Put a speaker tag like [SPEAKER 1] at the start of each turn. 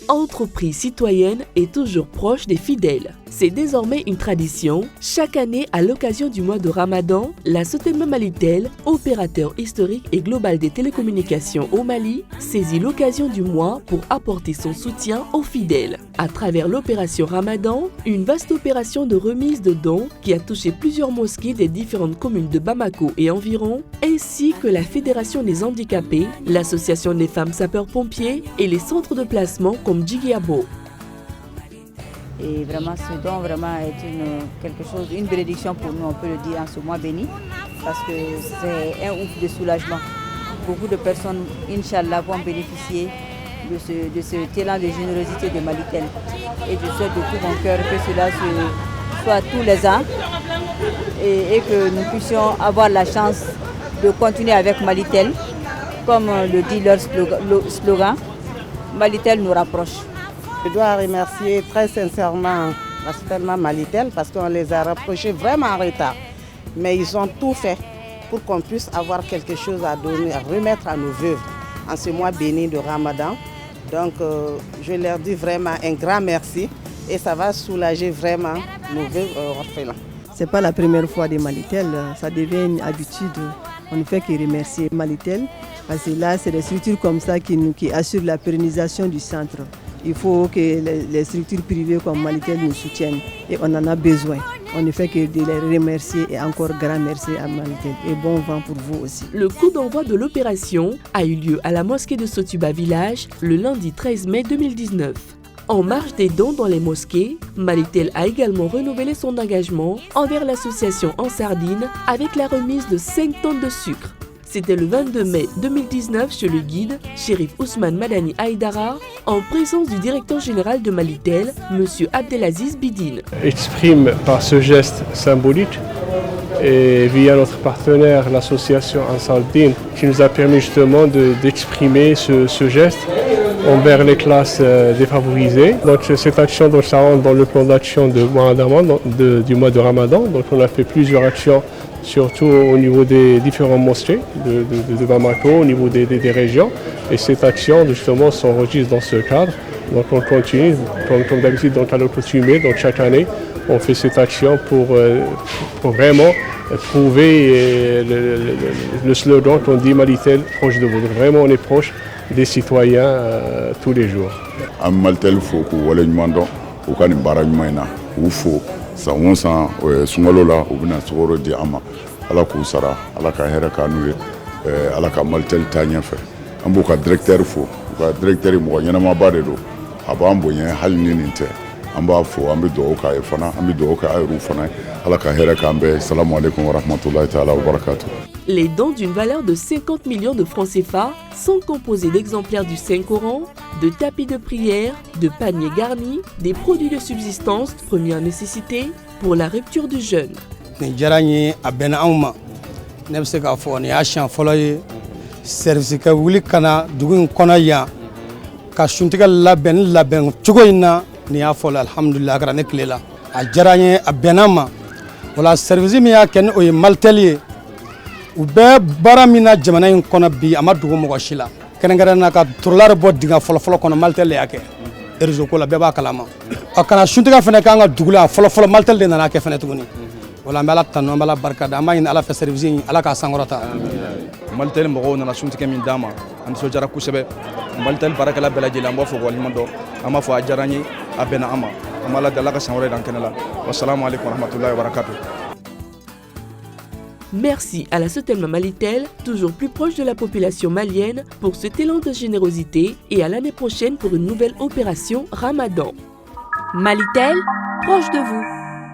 [SPEAKER 1] entreprise citoyenne et toujours proche des fidèles. C'est désormais une tradition. Chaque année, à l'occasion du mois de Ramadan, la Sotelma Malitel, opérateur historique et global des télécommunications au Mali, saisit l'occasion du mois pour apporter son soutien aux fidèles. À travers l'opération Ramadan, une vaste opération de remise de dons qui a touché plusieurs mosquées des différentes communes de Bamako et environ, ainsi que la Fédération des handicapés, l'Association des femmes sapeurs-pompiers et les centres de placement comme Djigiabo.
[SPEAKER 2] Et vraiment, ce don est une bénédiction pour nous, on peut le dire, en ce mois béni, parce que c'est un ouf de soulagement. Beaucoup de personnes, Inch'Allah, vont bénéficier de ce talent de générosité de Malitel. Et je souhaite de tout mon cœur que cela soit tous les ans et que nous puissions avoir la chance de continuer avec Malitel. Comme le dit leur slogan, Malitel nous rapproche.
[SPEAKER 3] Je dois remercier très sincèrement la Sotelma Malitel parce qu'on les a rapprochés vraiment en retard. Mais ils ont tout fait pour qu'on puisse avoir quelque chose à donner, à remettre à nos veuves en ce mois béni de Ramadan. Donc je leur dis vraiment un grand merci et ça va soulager vraiment nos veuves orphelins.
[SPEAKER 4] Ce n'est pas la première fois de Malitel, ça devient une habitude. On ne fait que remercier Malitel parce que là, c'est des structures comme ça qui assurent la pérennisation du centre. Il faut que les structures privées comme Malitel nous soutiennent et on en a besoin. On ne fait que de les remercier et encore grand merci à Malitel et bon vent pour vous aussi.
[SPEAKER 1] Le coup d'envoi de l'opération a eu lieu à la mosquée de Sotuba Village le lundi 13 mai 2019. En marge des dons dans les mosquées, Malitel a également renouvelé son engagement envers l'association En Sardine avec la remise de 5 tonnes de sucre. C'était le 22 mai 2019 chez le guide Chérif Ousmane Madani Aïdara, en présence du directeur général de Malitel, M. Abdelaziz Bidine.
[SPEAKER 5] Exprime par ce geste symbolique et via notre partenaire, l'association En Sardine, qui nous a permis justement d'exprimer ce geste envers les classes défavorisées. Donc cette action ça rentre dans le plan d'action du mois de Ramadan. Donc on a fait plusieurs actions, surtout au niveau des différents mosquées de Bamako, au niveau des régions. Et cette action justement s'enregistre dans ce cadre. Donc on continue, comme d'habitude, à l'accoutumée, donc chaque année, on fait cette action pour vraiment prouver le slogan qu'on dit Malitel proche de vous. Donc vraiment on est proche des citoyens tous les jours.
[SPEAKER 6] Malitel faut que wale nyumando o ka ni bara nyumaina u fo sa wonsa sungalo la o bina soro di ama ala ku sara ala ka hera ka nuwe ala ka Malitel tanya fe ambo ka directeur fo ka directeur mo nyana ma bare do aba ambo yen hal ni ninte amba fo ambi do ka e fana ambi do ka ayru fana ala ka hera ka ambe assalamu alaykum wa rahmatullahi ta'ala wa barakatuh.
[SPEAKER 1] Les dons d'une valeur de 50 millions de francs CFA sont composés d'exemplaires du Saint-Coran, de tapis de prière, de paniers garnis, des produits de subsistance de première nécessité pour la rupture du jeûne.
[SPEAKER 7] U bɛɛ baara min na jamana in kɔnɔ bi a ma dogo mɔgɔ si la kɛrɛnkɛrɛnnena ka turulari bɔ dingɛ fɔlɔfɔlɔ kɔnɔ Malitel de y'a kɛ réseau ko la bɛɛ b'a kalama a kana suntigiya fana k'an ka dugu la fɔlɔfɔlɔ Malitel de nana kɛ fana tuguni wala an bɛ Ala tanu an bɛ Ala barika da an b'a ɲini Ala fɛ service in Ala k'a sankɔrɔta.
[SPEAKER 8] Malitel mɔgɔw nana suntigɛ min d'an ma an nisɔndiyara kosɛbɛ Malitel baarakɛla bɛɛ lajɛlen an b'a fɔ waleɲuman dɔn an b'a fɔ a diyara an ye a bɛnna an ma an b'a Ala deli Ala ka san wɛrɛ d'an kɛnɛ la wassalamu alaikum warahmatullahi wabarakatuh.
[SPEAKER 1] Merci à la Sotelma Malitel, toujours plus proche de la population malienne, pour ce élan de générosité et à l'année prochaine pour une nouvelle opération Ramadan. Malitel, proche de vous.